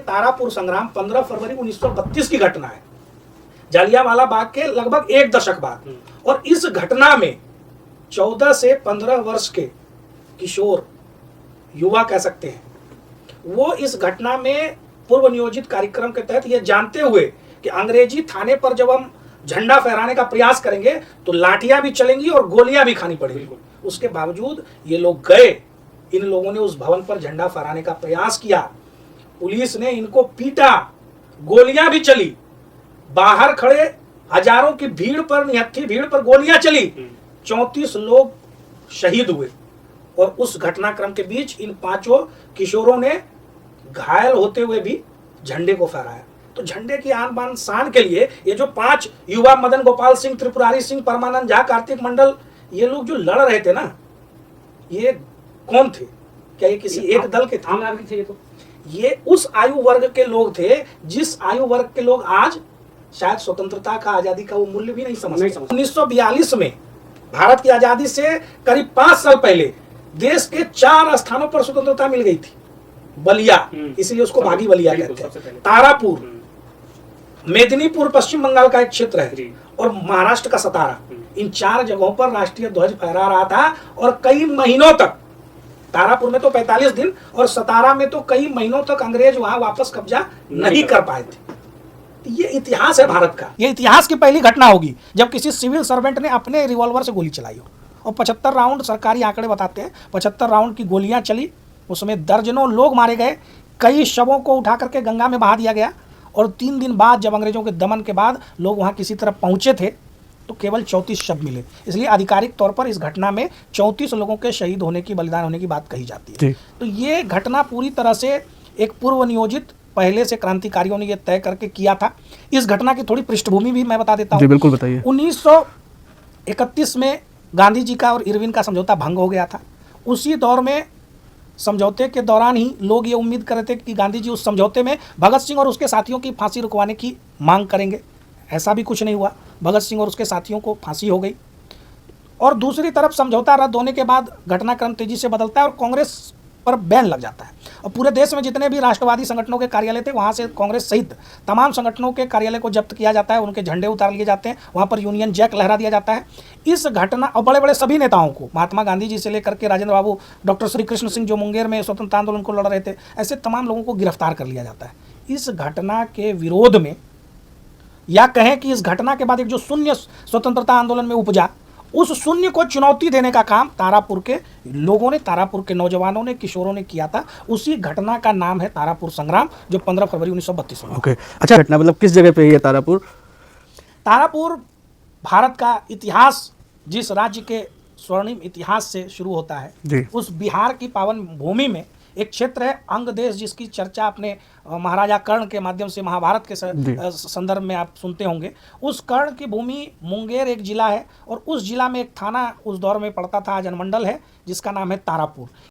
तारापुर संग्राम 15 फरवरी 1932 की घटना है, जलियांवाला बाग के लगभग एक दशक बाद। और इस घटना में 14 से 15 वर्ष के किशोर, युवा कह सकते हैं, वो इस घटना में पूर्व नियोजित कार्यक्रम के तहत ये जानते हुए कि अंग्रेजी थाने पर जब हम झंडा फहराने का प्रयास करेंगे तो लाठियां भी चलेंगी और गोलियां भी खानी पड़ेगी, उसके बावजूद ये लोग गए। इन लोगों ने उस भवन पर झंडा फहराने का प्रयास किया, पुलिस ने इनको पीटा, गोलियां भी चली, बाहर खड़े हजारों की भीड़ पर, निहत्थी भीड़ पर गोलियां चली, 34 लोग शहीद हुए। और उस घटनाक्रम के बीच इन 5 किशोरों ने घायल होते हुए भी झंडे को फहराया। तो झंडे की आन बान शान के लिए ये जो 5 युवा, मदन गोपाल सिंह, त्रिपुरारी सिंह, परमानंद झा, कार्तिक मंडल, ये लोग जो लड़ रहे थे ना, ये कौन थे? क्या ये किसी एक दल के थे? ये उस आयु वर्ग के लोग थे जिस आयु वर्ग के लोग आज शायद स्वतंत्रता का, आजादी का वो मूल्य भी नहीं समझते। 1942 में भारत की आजादी से करीब 5 साल पहले देश के 4 स्थानों पर स्वतंत्रता मिल गई थी। बलिया, इसलिए उसको बागी बलिया कहते हैं, तारापुर, मेदिनीपुर पश्चिम बंगाल का एक क्षेत्र है, और महाराष्ट्र का सतारा। इन 4 जगहों पर राष्ट्रीय ध्वज फहरा रहा था और कई महीनों तक, तारापुर में तो 45 दिन और सतारा में तो कई महीनों तक अंग्रेज वहां वापस कब्जा नहीं कर पाए थे। ये इतिहास है भारत का। ये इतिहास की पहली घटना होगी जब किसी सिविल सर्वेंट ने अपने रिवॉल्वर से गोली चलाई हो। और 75 राउंड, सरकारी आंकड़े बताते हैं, 75 राउंड की गोलियां चली, उसमें दर्जनों लोग मारे गए, कई शवों को उठा करके गंगा में बहा दिया गया। और 3 दिन बाद जब अंग्रेजों के दमन के बाद लोग वहां किसी तरह पहुंचे थे तो केवल 34 शव मिले। इसलिए आधिकारिक तौर पर इस घटना में 34 लोगों के शहीद होने की, बलिदान होने की बात कही जाती है। तो ये घटना पूरी तरह से एक पूर्व नियोजित, पहले से क्रांतिकारियों ने यह तय करके किया था। इस घटना की थोड़ी पृष्ठभूमि भी मैं बता देता हूँ। बिल्कुल बताइए। 1931 में गांधी जी का और इरविन का समझौता भंग हो गया था। उसी दौर में, समझौते के दौरान ही लोग ये उम्मीद कर रहे थे कि गांधी जी उस समझौते में भगत सिंह और उसके साथियों की फांसी रुकवाने की मांग करेंगे। ऐसा भी कुछ नहीं हुआ, भगत सिंह और उसके साथियों को फांसी हो गई। और दूसरी तरफ समझौता रद्द होने के बाद घटनाक्रम तेजी से बदलता है और कांग्रेस पर बैन लग जाता है। और पूरे देश में जितने भी राष्ट्रवादी संगठनों के कार्यालय थे, वहाँ से कांग्रेस सहित तमाम संगठनों के कार्यालय को जब्त किया जाता है, उनके झंडे उतार लिए जाते हैं, वहाँ पर यूनियन जैक लहरा दिया जाता है। इस घटना, और बड़े बड़े सभी नेताओं को, महात्मा गांधी जी से लेकर के राजेंद्र बाबू, डॉक्टर श्री कृष्ण सिंह जो मुंगेर में स्वतंत्रता आंदोलन को लड़ रहे थे, ऐसे तमाम लोगों को गिरफ्तार कर लिया जाता है। इस घटना के विरोध में, या कहें कि इस घटना के बाद एक जो शून्य स्वतंत्रता आंदोलन में उपजा, उस शून्य को चुनौती देने का काम तारापुर के लोगों ने, तारापुर के नौजवानों ने, किशोरों ने किया था। उसी घटना का नाम है तारापुर संग्राम, जो 15 फरवरी 1932 में। ओके, अच्छा, घटना मतलब किस जगह पे है तारापुर? तारापुर भारत का इतिहास, जिस राज्य के स्वर्णिम इतिहास से शुरू होता है, उस बिहार की पावन भूमि में एक क्षेत्र है, अंग देश, जिसकी चर्चा अपने महाराजा कर्ण के माध्यम से महाभारत के संदर्भ में आप सुनते होंगे। उस कर्ण की भूमि मुंगेर एक जिला है, और उस जिला में एक थाना उस दौर में पड़ता था, जनमंडल है, जिसका नाम है तारापुर।